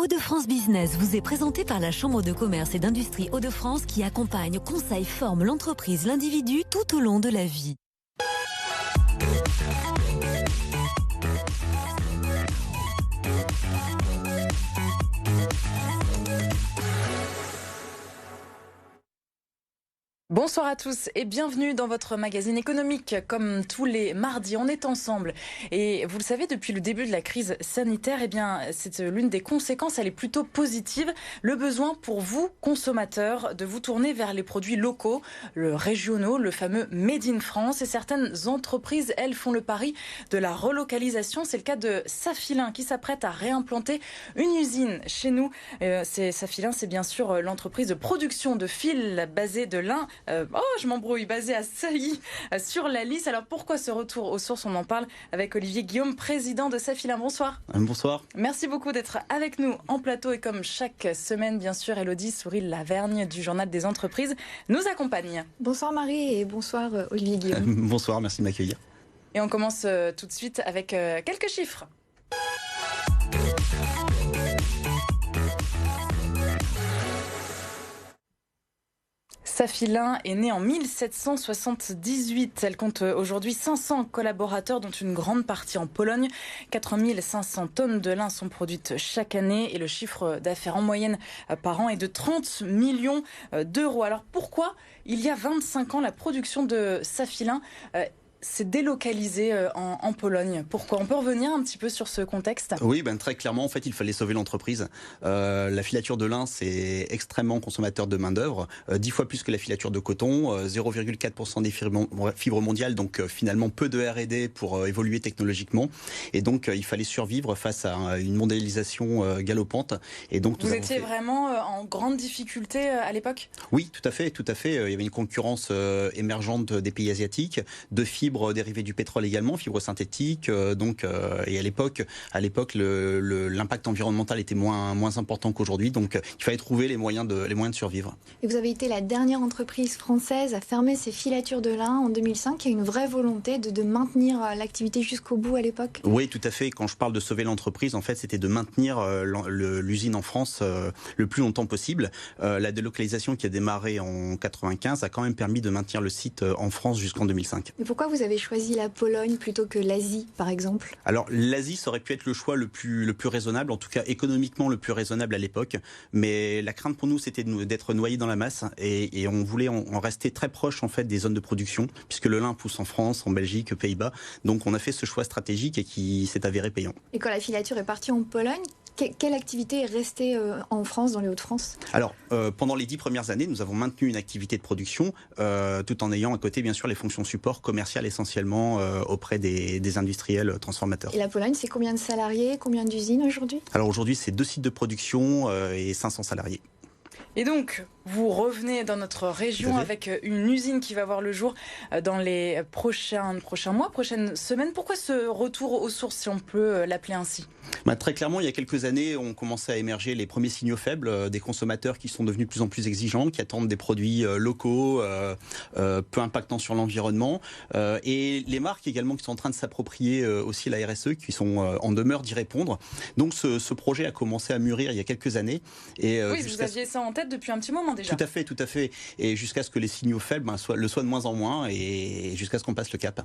Hauts-de-France Business vous est présenté par la Chambre de commerce et d'industrie Hauts-de-France qui accompagne, conseille, forme l'entreprise, l'individu tout au long de la vie. Bonsoir à tous et bienvenue dans votre magazine économique. Comme tous les mardis, on est ensemble. Et vous le savez, depuis le début de la crise sanitaire, c'est l'une des conséquences, elle est plutôt positive. Le besoin pour vous, consommateurs, de vous tourner vers les produits locaux, le régionaux, le fameux Made in France. Et certaines entreprises, elles, font le pari de la relocalisation. C'est le cas de Safilin qui s'apprête à réimplanter une usine chez nous. Safilin, c'est bien sûr l'entreprise de production de fils basée de lin. Basé à Sailly, sur la Lys. Alors pourquoi ce retour aux sources? On en parle avec Olivier Guillaume, président de Safilin. Bonsoir. Bonsoir. Merci beaucoup d'être avec nous en plateau. Et comme chaque semaine, bien sûr, Élodie Souris-Lavergne du Journal des Entreprises nous accompagne. Bonsoir Marie et bonsoir Olivier Guillaume. Bonsoir, merci de m'accueillir. Et on commence tout de suite avec quelques chiffres. Safilin est née en 1778. Elle compte aujourd'hui 500 collaborateurs, dont une grande partie en Pologne. 4500 tonnes de lin sont produites chaque année et le chiffre d'affaires en moyenne par an est de 30 millions d'euros. Alors pourquoi, il y a 25 ans, la production de Safilin s'est délocalisée en Pologne? Pourquoi? On peut revenir un petit peu sur ce contexte? Oui, très clairement, en fait, il fallait sauver l'entreprise. La filature de lin, c'est extrêmement consommateur de main-d'œuvre, 10 fois plus que la filature de coton, 0,4% des fibres mondiales, donc finalement peu de R&D pour évoluer technologiquement. Et donc, il fallait survivre face à une mondialisation galopante. Et donc, vous étiez vraiment en grande difficulté à l'époque? Oui, tout à fait, tout à fait. Il y avait une concurrence émergente des pays asiatiques, de fibres dérivées du pétrole également, fibres synthétiques. Et à l'époque, l'impact environnemental était moins important qu'aujourd'hui. Donc, il fallait trouver les moyens de survivre. Et vous avez été la dernière entreprise française à fermer ses filatures de lin en 2005. Il y a une vraie volonté de maintenir l'activité jusqu'au bout à l'époque? Oui, tout à fait. Quand je parle de sauver l'entreprise, en fait, c'était de maintenir l'usine en France le plus longtemps possible. La délocalisation qui a démarré en 95 a quand même permis de maintenir le site en France jusqu'en 2005. Mais pourquoi vous avez choisi la Pologne plutôt que l'Asie, par exemple? Alors, l'Asie, ça aurait pu être le choix le plus raisonnable, en tout cas économiquement le plus raisonnable à l'époque. Mais la crainte pour nous, c'était d'être noyé dans la masse et on voulait en rester très proche en fait des zones de production, puisque le lin pousse en France, en Belgique, aux Pays-Bas. Donc, on a fait ce choix stratégique et qui s'est avéré payant. Et quand la filature est partie en Pologne, quelle activité est restée en France, dans les Hauts-de-France? Alors, pendant les 10 premières années, nous avons maintenu une activité de production, tout en ayant à côté, bien sûr, les fonctions support commerciales essentiellement auprès des industriels transformateurs. Et la Pologne, c'est combien de salariés, combien d'usines aujourd'hui? Alors aujourd'hui, c'est 2 sites de production et 500 salariés. Et donc, vous revenez dans notre région avec une usine qui va voir le jour dans les prochains mois, prochaines semaines. Pourquoi ce retour aux sources, si on peut l'appeler ainsi? Très clairement, il y a quelques années, on commençait à émerger les premiers signaux faibles des consommateurs qui sont devenus de plus en plus exigeants, qui attendent des produits locaux, peu impactants sur l'environnement. Et les marques également qui sont en train de s'approprier aussi la RSE, qui sont en demeure d'y répondre. Donc ce projet a commencé à mûrir il y a quelques années. Et oui, vous aviez ça en tête depuis un petit moment déjà. Tout à fait. Et jusqu'à ce que les signaux faibles soient de moins en moins et jusqu'à ce qu'on passe le cap.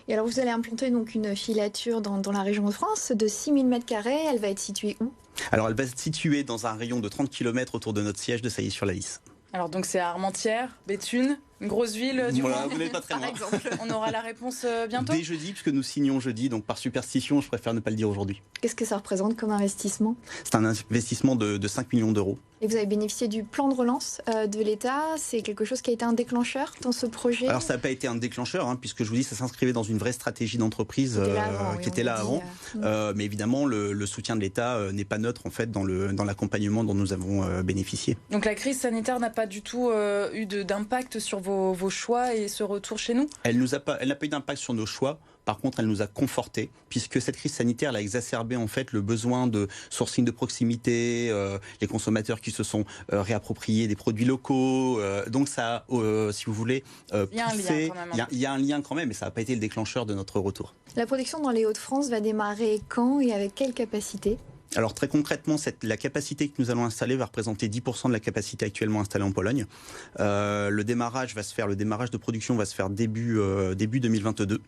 Et alors vous allez implanter donc une filature dans la région de France de 6000 m². Elle va être située où? Alors elle va être située dans un rayon de 30 km autour de notre siège de Sailly-sur-la-Lys. Alors donc c'est à Armentières, Béthune, une grosse ville du voilà, vous n'êtes pas très loin. Par exemple, on aura la réponse bientôt? Dès jeudi, puisque nous signons jeudi, donc par superstition, je préfère ne pas le dire aujourd'hui. Qu'est-ce que ça représente comme investissement? C'est un investissement de 5 millions d'euros. Et vous avez bénéficié du plan de relance de l'État. C'est quelque chose qui a été un déclencheur dans ce projet? Alors ça n'a pas été un déclencheur, puisque je vous dis, ça s'inscrivait dans une vraie stratégie d'entreprise qui était là avant. Mais évidemment, le soutien de l'État n'est pas neutre en fait dans l'accompagnement dont nous avons bénéficié. Donc la crise sanitaire n'a pas du tout eu d'impact sur vos choix et ce retour chez nous? Elle n'a pas eu d'impact sur nos choix. Par contre, elle nous a confortés, puisque cette crise sanitaire a exacerbé en fait le besoin de sourcing de proximité, les consommateurs qui se sont réappropriés des produits locaux. Donc ça, si vous voulez, il y a un lien quand même. Il y a un lien quand même, mais ça n'a pas été le déclencheur de notre retour. La production dans les Hauts-de-France va démarrer quand et avec quelle capacité? Alors très concrètement, la capacité que nous allons installer va représenter 10% de la capacité actuellement installée en Pologne. Le démarrage de production va se faire début 2022.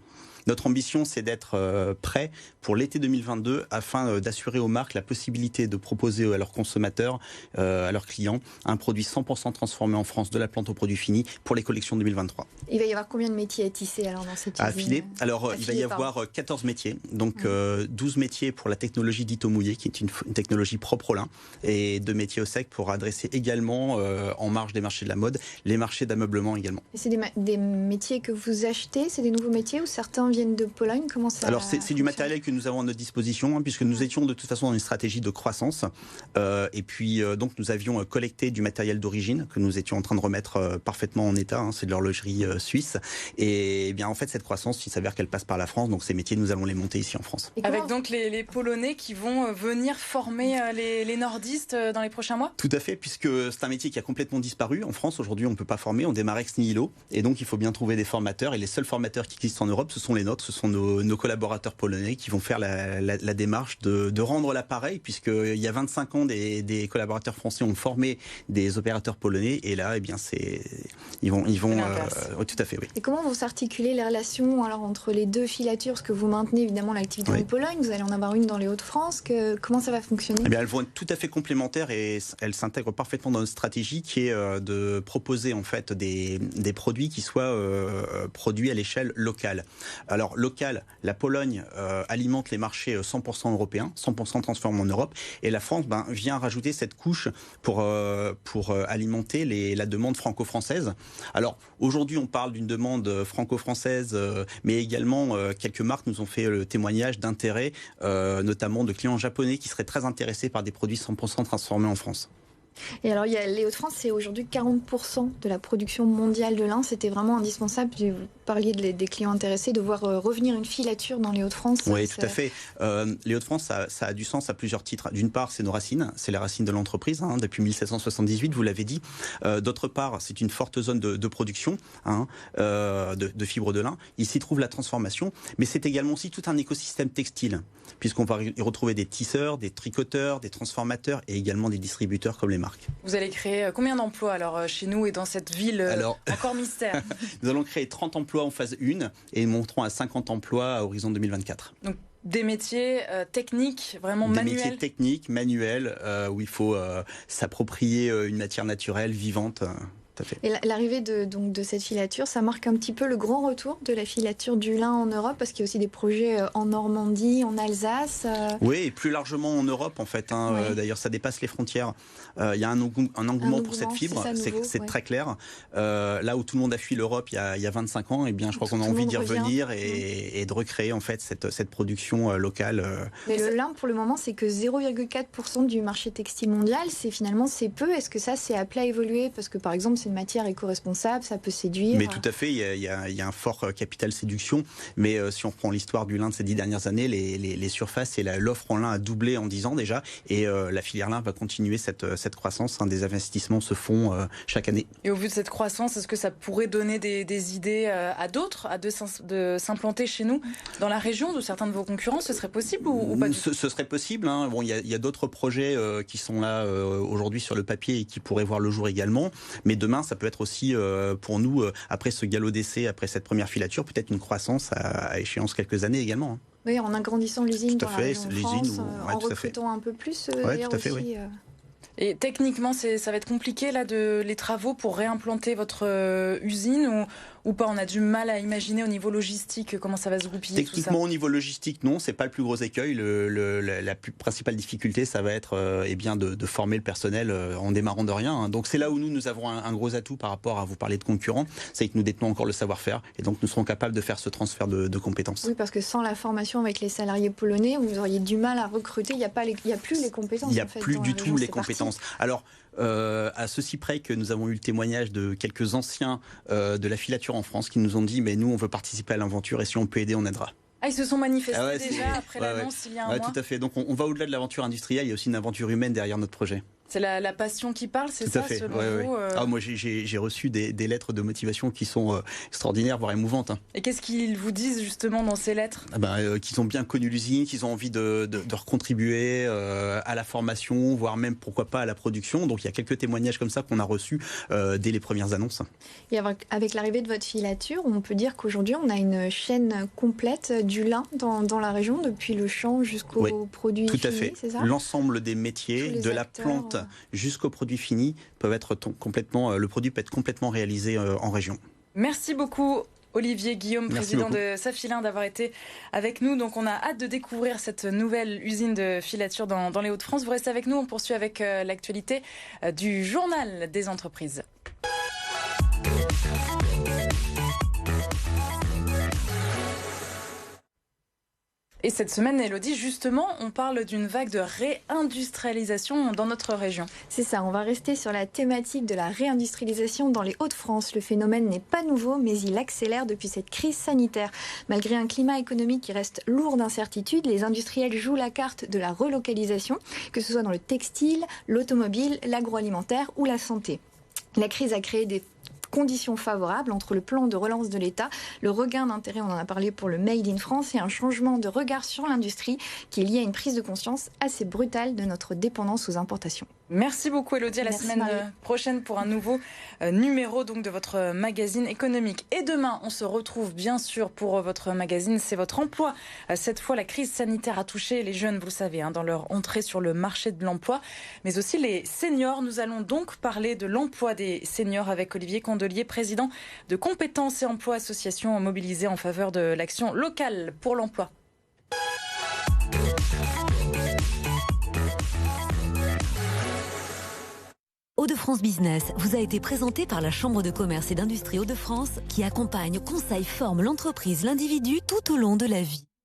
Notre ambition, c'est d'être prêt pour l'été 2022 afin d'assurer aux marques la possibilité de proposer à leurs consommateurs, à leurs clients, un produit 100% transformé en France de la plante au produit fini pour les collections 2023. Il va y avoir combien de métiers à tisser alors dans cette usine ? À filer. Alors, il va y avoir 14 métiers. Donc, 12 métiers pour la technologie dite au mouillé, qui est une technologie propre au lin, et 2 métiers au sec pour adresser également, en marge des marchés de la mode, les marchés d'ameublement également. Et c'est des métiers que vous achetez ? C'est des nouveaux métiers ou certains viennent de Pologne? Comment ça Alors c'est du matériel que nous avons à notre disposition, hein, puisque nous étions de toute façon dans une stratégie de croissance. Et puis donc nous avions collecté du matériel d'origine que nous étions en train de remettre parfaitement en état. Hein, c'est de l'horlogerie suisse. Et eh bien en fait cette croissance, il s'avère qu'elle passe par la France. Donc ces métiers, nous allons les monter ici en France. Avec donc les Polonais qui vont venir former les nordistes dans les prochains mois? Tout à fait, puisque c'est un métier qui a complètement disparu. En France, aujourd'hui, on ne peut pas former, on démarre ex nihilo. Et donc il faut bien trouver des formateurs. Et les seuls formateurs qui existent en Europe, ce sont les nôtres. Ce sont nos collaborateurs polonais qui vont faire la démarche de rendre l'appareil, puisqu'il y a 25 ans, des collaborateurs français ont formé des opérateurs polonais, et là, eh bien, ils vont tout à fait, oui. Et comment vont s'articuler les relations alors entre les deux filatures, parce que vous maintenez évidemment l'activité en Pologne, vous allez en avoir une dans les Hauts-de-France, comment ça va fonctionner? Eh bien, elles vont être tout à fait complémentaires et elles s'intègrent parfaitement dans notre stratégie qui est de proposer en fait des produits qui soient produits à l'échelle locale. Alors local, la Pologne alimente les marchés 100% européens, 100% transformés en Europe, et la France vient rajouter cette couche pour alimenter la demande franco-française. Alors aujourd'hui, on parle d'une demande franco-française, mais également quelques marques nous ont fait le témoignage d'intérêt, notamment de clients japonais qui seraient très intéressés par des produits 100% transformés en France. Et alors, les Hauts-de-France, c'est aujourd'hui 40% de la production mondiale de lin. C'était vraiment indispensable. Vous parliez des clients intéressés, de voir revenir une filature dans les Hauts-de-France. Oui, tout à fait. Les Hauts-de-France, ça a du sens à plusieurs titres. D'une part, c'est nos racines, c'est la racine de l'entreprise, hein, depuis 1778, vous l'avez dit. D'autre part, c'est une forte zone de production de fibres de lin. Il s'y trouve la transformation, mais c'est également aussi tout un écosystème textile, puisqu'on va y retrouver des tisseurs, des tricoteurs, des transformateurs et également des distributeurs comme les marques. Vous allez créer combien d'emplois alors chez nous et dans cette ville encore mystère? Nous allons créer 30 emplois en phase 1 et monterons à 50 emplois à horizon 2024. Donc, des métiers techniques, vraiment manuels? Des métiers techniques, manuels, où il faut s'approprier une matière naturelle, vivante. Et l'arrivée de cette filature, ça marque un petit peu le grand retour de la filature du lin en Europe, parce qu'il y a aussi des projets en Normandie, en Alsace. Oui, et plus largement en Europe en fait. D'ailleurs, ça dépasse les frontières. Il y a un engouement pour cette fibre, c'est très clair. Là où tout le monde a fui l'Europe il y a 25 ans, eh bien, je crois qu'on a envie d'y revenir et de recréer en fait cette production locale. Mais le lin, pour le moment, c'est que 0,4% du marché textile mondial. C'est peu. Est-ce que ça, c'est appelé à évoluer? Parce que par exemple, c'est une matière éco-responsable, ça peut séduire. Mais tout à fait, il y a un fort capital séduction. Mais si on prend l'histoire du lin de ces 10 dernières années, les surfaces et l'offre en lin a doublé en 10 ans déjà. Et la filière lin va continuer cette croissance. Des investissements se font chaque année. Et au vu de cette croissance, est-ce que ça pourrait donner des idées à d'autres de s'implanter chez nous, dans la région, de certains de vos concurrents? Ce serait possible ou pas? Ce serait possible. Hein. Bon, il y a d'autres projets qui sont là aujourd'hui sur le papier et qui pourraient voir le jour également. Mais demain, ça peut être aussi pour nous, après ce galop d'essai, après cette première filature, peut-être une croissance à échéance quelques années également. Hein. Oui, en agrandissant l'usine dans la région de France, en recrutant un peu plus. Oui, tout à fait, aussi, oui. Et techniquement, ça va être compliqué là, les travaux pour réimplanter votre usine ou pas? On a du mal à imaginer au niveau logistique comment ça va se goupiller. Techniquement, au niveau logistique, non, c'est pas le plus gros écueil. La principale difficulté, ça va être de former le personnel en démarrant de rien. Hein. Donc c'est là où nous avons un gros atout par rapport à vous parler de concurrents, c'est que nous détenons encore le savoir-faire et donc nous serons capables de faire ce transfert de compétences. Oui, parce que sans la formation avec les salariés polonais, vous auriez du mal à recruter. Il n'y a plus les compétences. Il n'y a plus du tout les compétences. Alors, à ceci près que nous avons eu le témoignage de quelques anciens de la filature en France qui nous ont dit mais nous on veut participer à l'aventure et si on peut aider on aidera. Ah, ils se sont manifestés déjà après l'annonce il y a un mois. Tout à fait. Donc on va au-delà de l'aventure industrielle, il y a aussi une aventure humaine derrière notre projet. C'est la passion qui parle, c'est Tout à ça, fait. selon Ouais, vous ouais. Moi, j'ai reçu des lettres de motivation qui sont extraordinaires, voire émouvantes. Hein. Et qu'est-ce qu'ils vous disent justement dans ces lettres? Qu'ils ont bien connu l'usine, qu'ils ont envie de recontribuer à la formation, voire même, pourquoi pas, à la production. Donc, il y a quelques témoignages comme ça qu'on a reçus dès les premières annonces. Et avec l'arrivée de votre filature, on peut dire qu'aujourd'hui, on a une chaîne complète du lin dans la région, depuis le champ jusqu'au produit fini, tout à fait. C'est ça? L'ensemble des métiers, de la plante jusqu'au produit fini, peuvent être le produit peut être complètement réalisé en région. Merci beaucoup. Olivier Guillaume, Merci président beaucoup. de Safilin, d'avoir été avec nous. Donc on a hâte de découvrir cette nouvelle usine de filature dans les Hauts-de-France. Vous restez avec nous, on poursuit avec l'actualité du journal des entreprises. Et cette semaine, Elodie, justement, on parle d'une vague de réindustrialisation dans notre région. C'est ça, on va rester sur la thématique de la réindustrialisation dans les Hauts-de-France. Le phénomène n'est pas nouveau, mais il accélère depuis cette crise sanitaire. Malgré un climat économique qui reste lourd d'incertitudes, les industriels jouent la carte de la relocalisation, que ce soit dans le textile, l'automobile, l'agroalimentaire ou la santé. La crise a créé des conditions favorables entre le plan de relance de l'État, le regain d'intérêt, on en a parlé pour le Made in France, et un changement de regard sur l'industrie qui est lié à une prise de conscience assez brutale de notre dépendance aux importations. Merci beaucoup Elodie, à la semaine prochaine pour un nouveau numéro donc de votre magazine économique. Et demain, on se retrouve bien sûr pour votre magazine, c'est votre emploi. Cette fois, la crise sanitaire a touché les jeunes, vous le savez, dans leur entrée sur le marché de l'emploi, mais aussi les seniors. Nous allons donc parler de l'emploi des seniors avec Olivier Condelier, président de Compétences et Emploi, association mobilisée en faveur de l'action locale pour l'emploi. Hauts-de-France Business vous a été présenté par la Chambre de commerce et d'industrie Hauts-de-France qui accompagne, conseille, forme l'entreprise, l'individu tout au long de la vie.